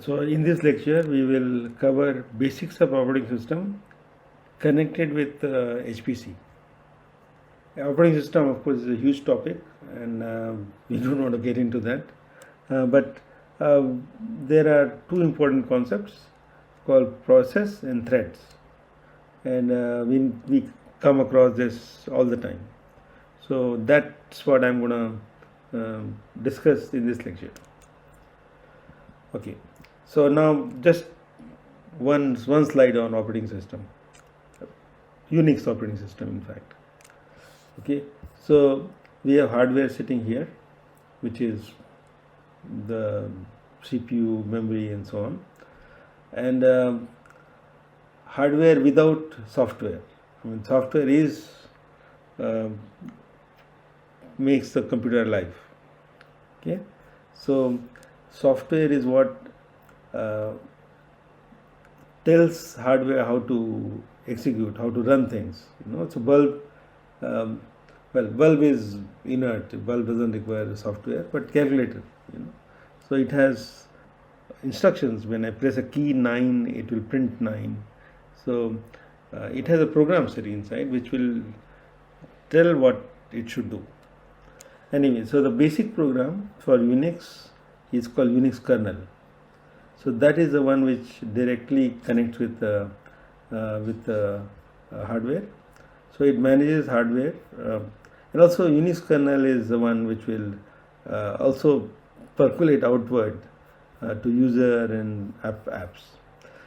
So in this lecture we will cover basics of operating system connected with HPC. Operating system, of course, is a huge topic, and we don't want to get into that. But there are two important concepts called process and threads, and we come across this all the time. So that's what I'm going to discuss in this lecture. Okay, so now just one slide on operating system, Unix operating system, in fact. Okay, so we have hardware sitting here, which is the CPU, memory, and so on, and hardware without software. I mean, software is makes the computer alive. Okay, so software is what tells hardware how to execute, how to run things. So bulb. Bulb is inert. Bulb doesn't require software, but calculator. So it has instructions. When I press a key 9, it will print 9. So it has a program set inside which will tell what it should do. Anyway, so the basic program for Unix is called Unix kernel. So that is the one which directly connects with the hardware. So it manages hardware, and also Unix kernel is the one which will also percolate outward to user and apps.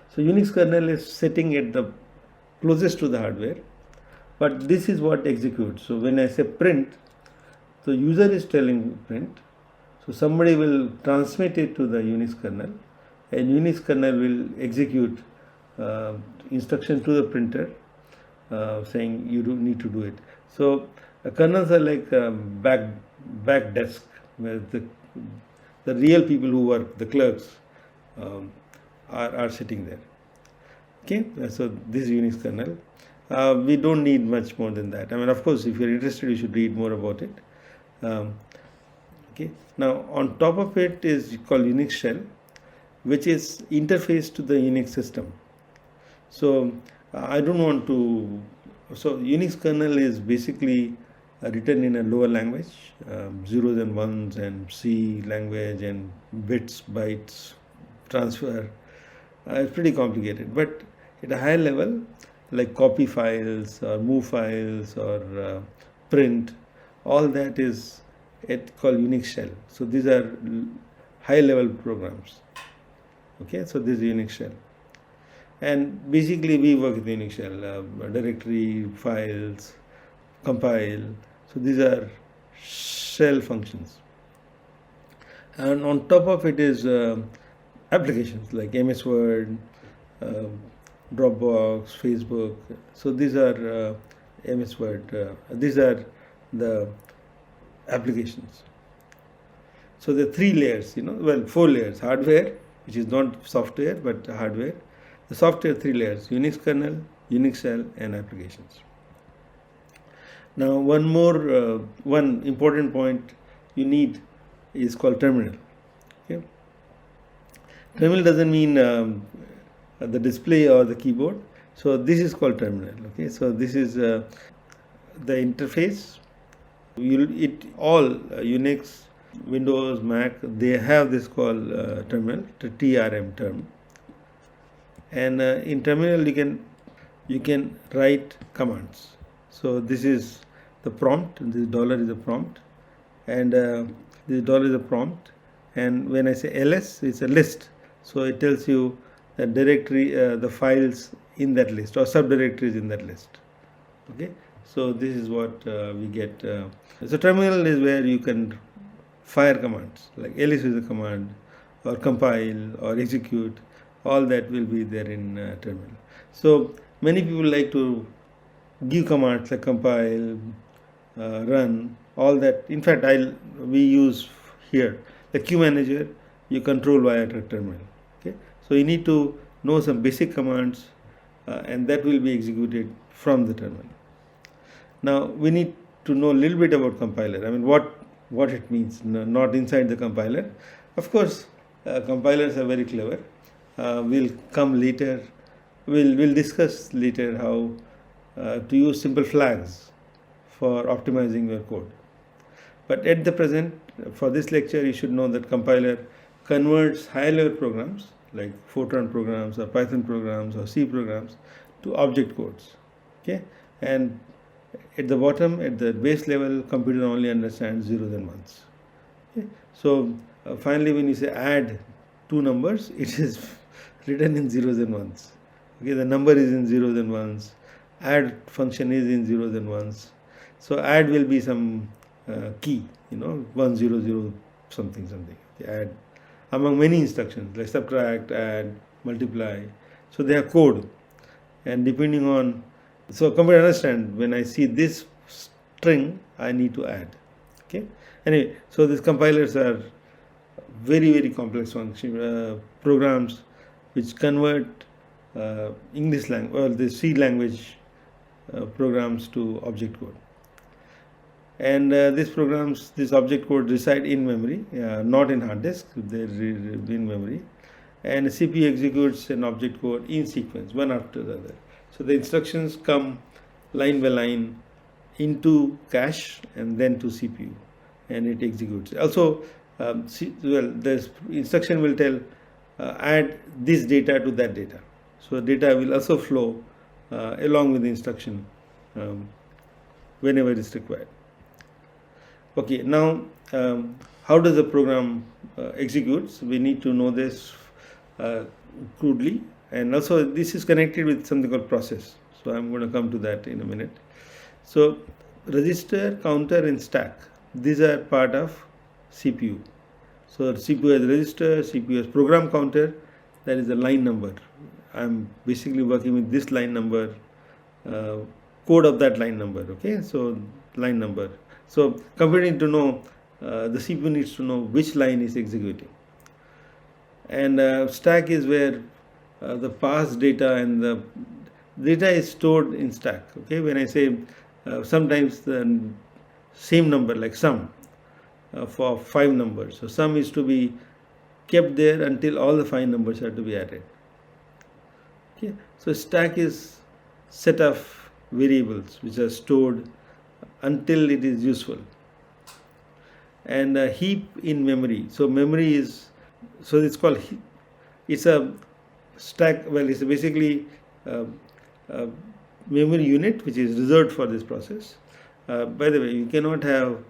So Unix kernel is sitting at the closest to the hardware, but this is what executes. So when I say print, the user is telling print. So somebody will transmit it to the Unix kernel, and Unix kernel will execute instruction to the printer saying you do need to do it. So kernels are like back desk, where the real people who work, the clerks, are sitting there. Okay, so this is Unix kernel. We don't need much more than that. I mean, of course, if you're interested, you should read more about it. Okay, now on top of it is called Unix shell, which is interface to the Unix system. So I don't want to. So Unix kernel is basically written in a lower language, zeros and ones, and C language, and bits, bytes, transfer. It's pretty complicated, but at a higher level, like copy files or move files or print, all that is called Unix shell. So these are high level programs. Okay, so this is Unix shell. And basically we work with Unix shell, directory, files, compile. So these are shell functions. And on top of it is applications like MS Word, Dropbox, Facebook. So these are MS Word. These are the applications. So there are 3 layers, 4 layers. Hardware, which is not software but hardware. The software 3 layers: Unix kernel, Unix shell, and applications. Now one important point you need is called terminal. Okay? Terminal doesn't mean the display or the keyboard. So this is called terminal. Okay, so this is the interface. All Unix, Windows, Mac, they have this called terminal, the TRM term. And in terminal you can write commands. So this is the prompt. This dollar is a prompt, and this dollar is a prompt. And when I say ls, it's a list. So it tells you the directory, the files in that list, or subdirectories in that list. Okay. So this is what we get. So terminal is where you can fire commands, like ls is a command, or compile, or execute. All that will be there in terminal. So many people like to give commands like compile, run, all that. In fact, we use here the queue manager. You control via terminal. Okay, so you need to know some basic commands, and that will be executed from the terminal. Now we need to know a little bit about compiler. I mean, what it means, not inside the compiler. Of course, compilers are very clever. We'll come later. We'll discuss later how to use simple flags for optimizing your code. But at the present, for this lecture, you should know that compiler converts higher level programs like Fortran programs or Python programs or C programs to object codes. Okay, and at the bottom, at the base level, computer only understands zeros and ones. Okay, so finally, when you say add two numbers, it is written in zeros and ones. Okay, the number is in zeros and ones. Add function is in zeros and ones. So add will be some key, 100 something. Okay, add among many instructions like subtract, add, multiply. So they have code, and depending on, so computer understand when I see this string, I need to add. Okay. Anyway, so these compilers are very, very complex function programs which convert English language or the C language programs to object code. And these programs, this object code reside in memory, not in hard disk. They in memory, and CPU executes an object code in sequence, one after the other. So the instructions come line by line into cache and then to CPU, and it executes. Also, the instruction will tell add this data to that data. So data will also flow along with the instruction whenever it is required. Okay, now how does the program executes? We need to know this crudely, and also this is connected with something called process. So I'm going to come to that in a minute. So register, counter, and stack, these are part of CPU. So CPU has register, CPU has program counter, that is the line number. I'm basically working with this line number, code of that line number. Okay, so line number. So computer needs to know, the CPU needs to know which line is executing. And stack is where the past data and the data is stored in stack. Okay, when I say sometimes the same number like sum for 5 numbers, so sum is to be kept there until all the 5 numbers are to be added. Okay, so stack is set of variables which are stored until it is useful. And heap in memory. So memory is, so it's called heap. It's a stack, well, it's basically a memory unit which is reserved for this process. By the way, you cannot have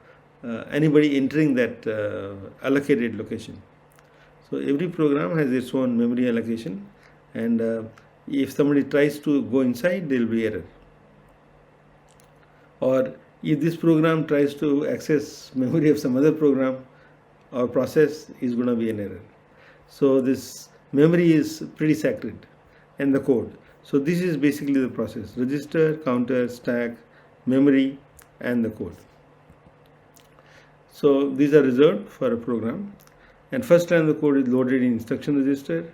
anybody entering that allocated location. So every program has its own memory allocation, and if somebody tries to go inside, there will be error. Or if this program tries to access memory of some other program or process, is going to be an error. So this memory is pretty sacred, and the code. So this is basically the process: register, counter, stack, memory, and the code. So these are reserved for a program, and first time the code is loaded in instruction register,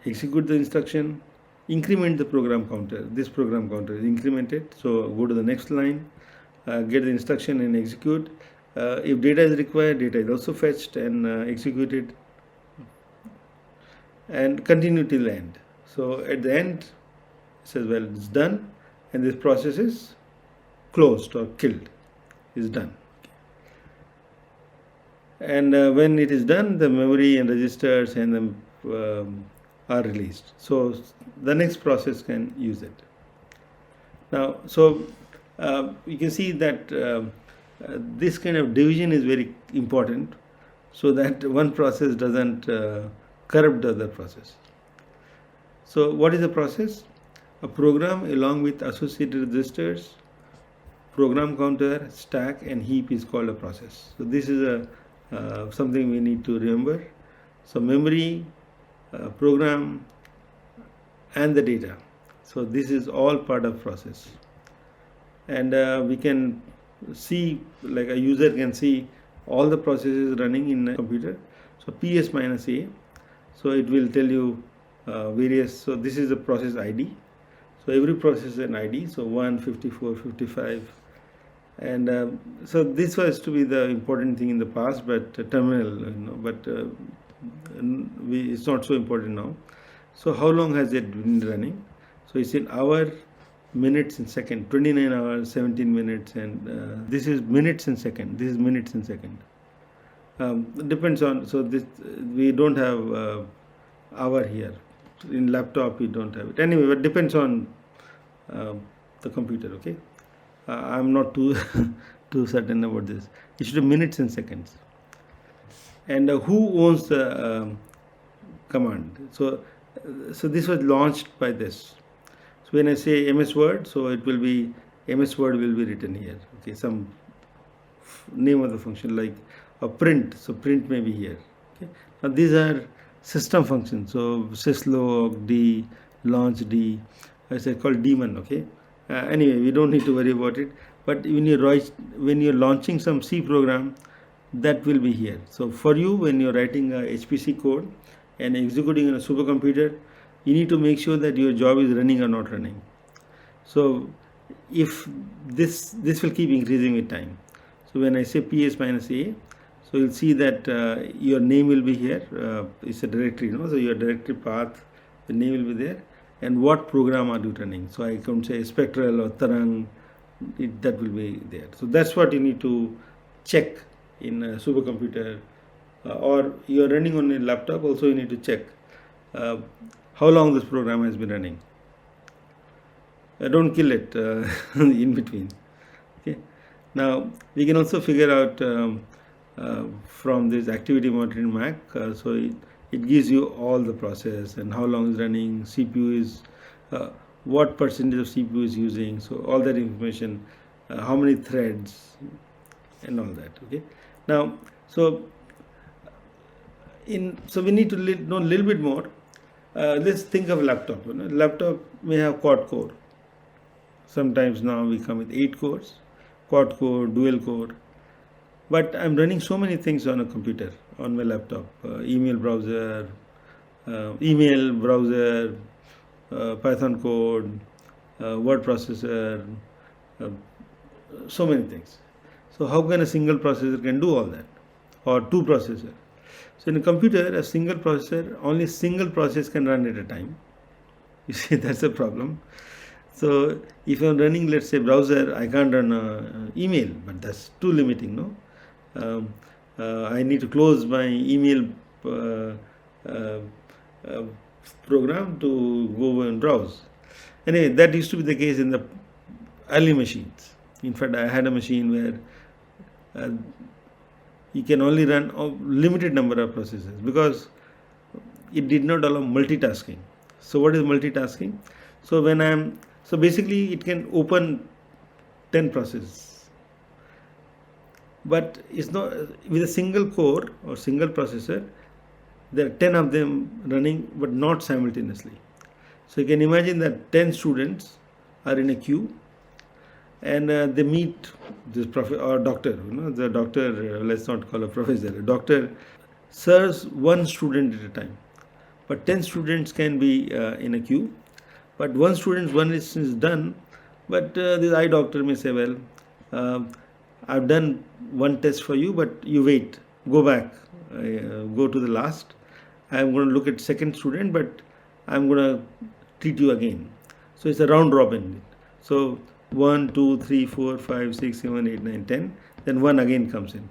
execute the instruction, increment the program counter. This program counter is incremented, so go to the next line, get the instruction and execute. If data is required, data is also fetched and executed, and continue till the end. So at the end, it says, well, it's done, and this process is closed or killed, is done. And when it is done, the memory and registers and the are released. So the next process can use it. Now, so you can see that this kind of division is very important, so that one process doesn't corrupt the other process. So what is the process? A program along with associated registers, program counter, stack, and heap is called a process. So this is a something we need to remember. So memory, program, and the data. So this is all part of process, and we can see, like a user can see all the processes running in a computer. So PS minus A, so it will tell you various. So this is the process ID. So every process is an ID. So 1, 54, 55. And so this was to be the important thing in the past, but terminal, but it's not so important now. So how long has it been running? So it's in hour, minutes and second, 29 hours, 17 minutes, and this is minutes and second. This is minutes and second. Depends on, so this, we don't have hour here. In laptop we don't have it. Anyway, but depends on the computer, okay? I'm not too too certain about this. It should be minutes and seconds. And who owns the command? So this was launched by this. So when I say MS Word, so it will be MS Word will be written here. Okay, some name of the function like a print. So print may be here. Okay. Now these are system functions. So syslog d, launch d. It's called daemon. Okay. Anyway, we don't need to worry about it. But when you're launching some C program, that will be here. So for you, when you're writing a HPC code and executing on a supercomputer, you need to make sure that your job is running or not running. So if this will keep increasing with time. So when I say PS minus A, so you'll see that your name will be here. It's a directory, so your directory path, the name will be there. And what program are you running? So I can say Spectral or Tarang, that will be there. So that's what you need to check in a supercomputer, or you're running on a laptop. Also, you need to check how long this program has been running. Don't kill it in between. Okay. Now we can also figure out from this activity monitoring Mac. So it gives you all the process and how long is running, CPU is, what percentage of CPU is using, so all that information, how many threads and all that. Okay. Now, so we need to know a little bit more. Let's think of a laptop. Laptop may have quad core. Sometimes now we come with 8 cores, quad core, dual core. But I'm running so many things on a computer, on my laptop. Email browser, Python code, word processor, so many things. So how can a single processor can do all that, or 2 processors? So in a computer, a single processor, only single process can run at a time. You see, that's a problem. So if I'm running, let's say, browser, I can't run email, but that's too limiting, no? I need to close my email program to go and browse. Anyway, that used to be the case in the early machines. In fact, I had a machine where you can only run a limited number of processes because it did not allow multitasking. So what is multitasking? So basically it can open 10 processes. But it's not with a single core or single processor. There are 10 of them running, but not simultaneously. So you can imagine that 10 students are in a queue, and they meet this or doctor. The doctor, let's not call a professor. A doctor serves one student at a time, but 10 students can be in a queue. But one lesson is done, but this eye doctor may say, well, I've done one test for you, but you wait, go back, go to the last. I'm going to look at second student, but I'm going to treat you again. So it's a round robin. So 1, 2, 3, 4, 5, 6, 7, 8, 9, 10. Then one again comes in.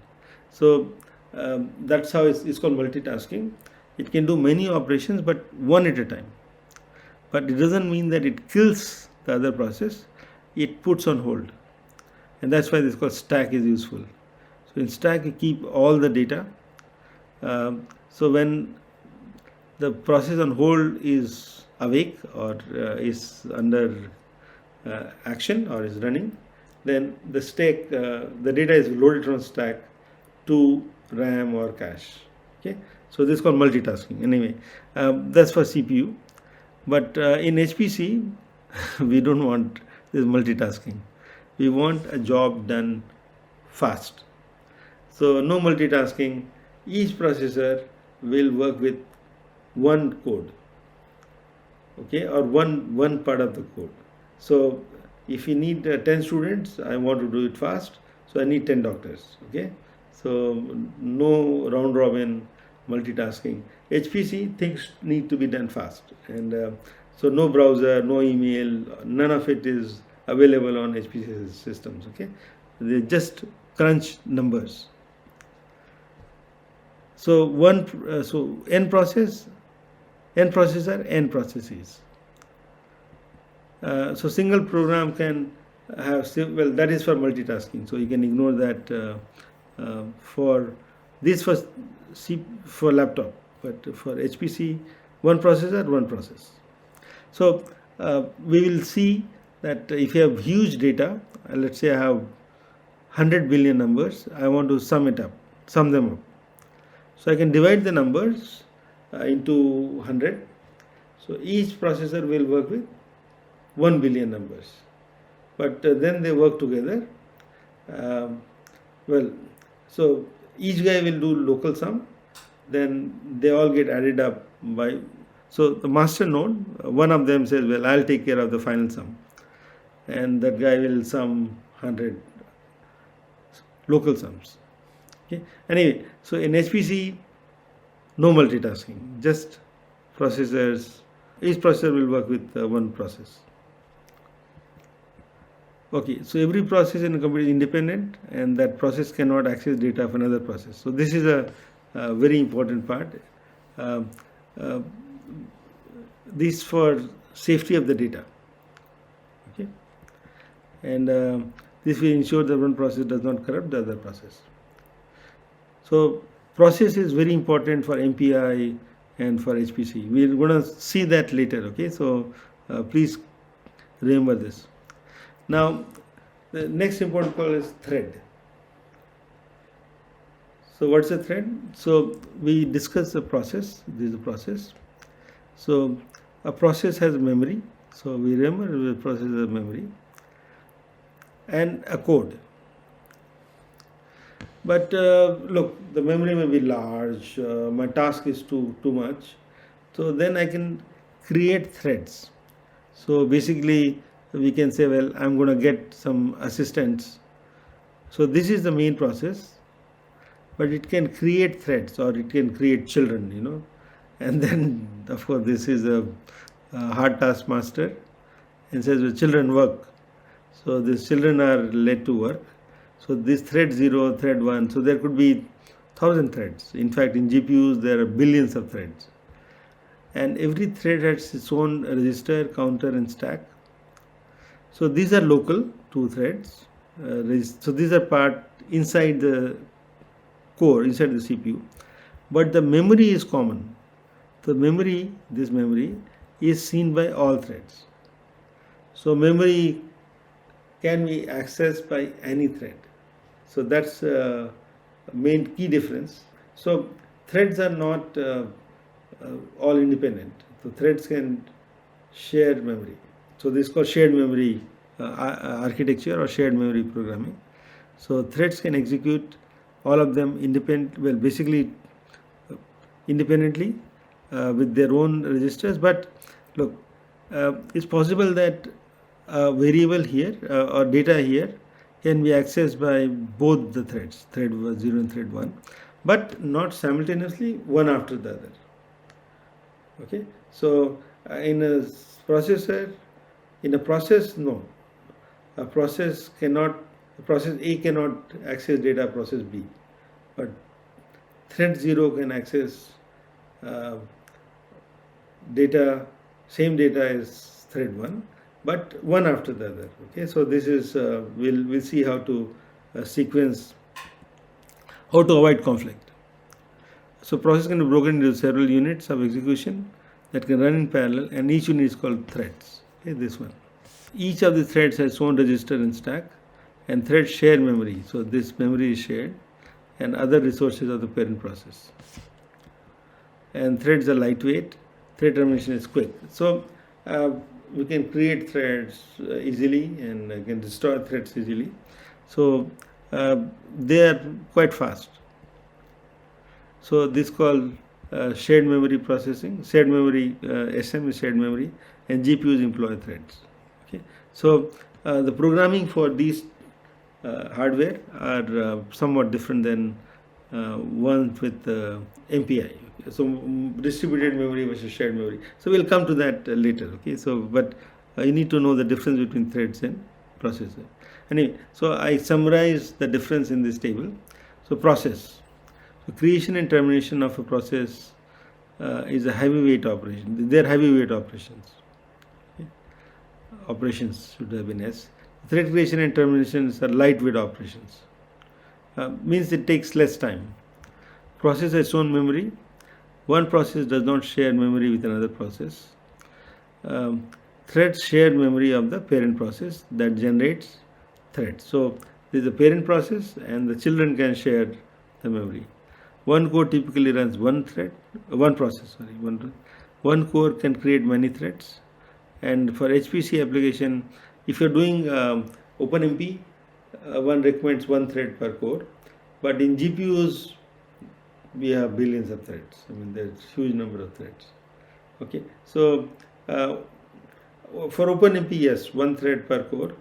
So that's how it's called multitasking. It can do many operations, but one at a time. But it doesn't mean that it kills the other process. It puts on hold. And that's why this called stack is useful. So in stack, you keep all the data. So when the process on hold is awake or is under action or is running, then the stack, the data is loaded from stack to RAM or cache. Okay, so this is called multitasking. Anyway, that's for CPU. But in HPC, we don't want this multitasking. We want a job done fast. So no multitasking. Each processor will work with one code. okay, or one part of the code. So if you need 10 students, I want to do it fast, so I need 10 doctors, okay. So no round robin multitasking. HPC things need to be done fast, and so no browser, no email, none of it is available on HPC systems, okay. They just crunch numbers. So so n processor, n processes. So single program can have, well, that is for multitasking, so you can ignore that for this for laptop, but for HPC, one processor, one process. So we will see that if you have huge data, let's say I have 100 billion numbers, I want to sum them up. So I can divide the numbers into 100. So each processor will work with 1 billion numbers, but then they work together. Well, so each guy will do local sum, then they all get added up by, so the master node, one of them says, well, I'll take care of the final sum, and that guy will sum 100 local sums, okay. Anyway, so in HPC, no multitasking, just processors, each processor will work with one process. Okay, so every process in a computer is independent, and that process cannot access data of another process. So this is a very important part. This for safety of the data. Okay, and this will ensure that one process does not corrupt the other process. So process is very important for MPI and for HPC. We are going to see that later. Okay, so please remember this. Now, the next important call is thread. So what's a thread? So we discussed the process. This is a process. So a process has memory. So we remember the process has memory and a code. But look, the memory may be large. My task is too much. So then I can create threads. So basically, we can say, well, I'm going to get some assistants. So this is the main process, but it can create threads, or it can create children, and then of course this is a hard task master, and says, well, children work. So these children are led to work. So this thread 0, thread 1, so there could be 1,000 threads. In fact, in GPUs there are billions of threads, and every thread has its own register, counter, and stack. So these are local, 2 threads. So these are part inside the core, inside the CPU. But the memory is common. The memory, this memory, is seen by all threads. So memory can be accessed by any thread. So that's a main key difference. So threads are not all independent. So threads can share memory. So this is called shared memory architecture or shared memory programming. So threads can execute all of them independently with their own registers. But look, it's possible that a variable here or data here can be accessed by both the threads, thread 0 and thread 1, but not simultaneously, one after the other. Okay, so in a processor, in a process, no. A process A cannot access data of process B, but thread 0 can access same data as thread 1, but one after the other. Okay, so this is we'll see how to sequence, how to avoid conflict. So process can be broken into several units of execution that can run in parallel, and each unit is called threads. Okay, this one. Each of the threads has its own register and stack, and threads share memory. So this memory is shared, and other resources of the parent process. And threads are lightweight. Thread termination is quick. So we can create threads easily, and can destroy threads easily. So they are quite fast. So this is called shared memory processing, shared memory, SM is shared memory, and GPUs employ threads. Okay, so the programming for these hardware are somewhat different than ones with MPI. So distributed memory versus shared memory. So we'll come to that later. Okay, so but you need to know the difference between threads and processor. Anyway, so I summarize the difference in this table. So process. So creation and termination of a process is a heavyweight operation. They are heavyweight operations. Okay. Operations should have been S. Thread creation and terminations are lightweight operations. Means it takes less time. Process has its own memory. One process does not share memory with another process. Threads share memory of the parent process that generates threads. So there is a parent process and the children can share the memory. One core typically runs one process. One core can create many threads. And for HPC application, if you're doing OpenMP, one recommends one thread per core. But in GPUs, we have billions of threads. I mean, there's huge number of threads. Okay, so for OpenMP, yes, one thread per core.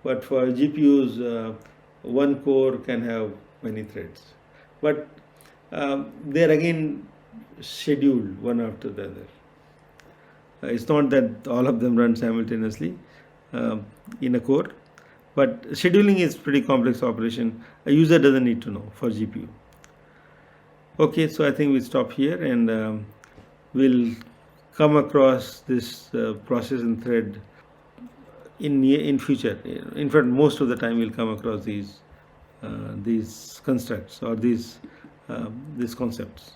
But for GPUs, one core can have many threads. But they're again scheduled one after the other. It's not that all of them run simultaneously in a core, but scheduling is pretty complex operation. A user doesn't need to know for GPU. Okay, so I think we stop here and we'll come across this process and thread in future. In fact, most of the time we'll come across these constructs or these concepts.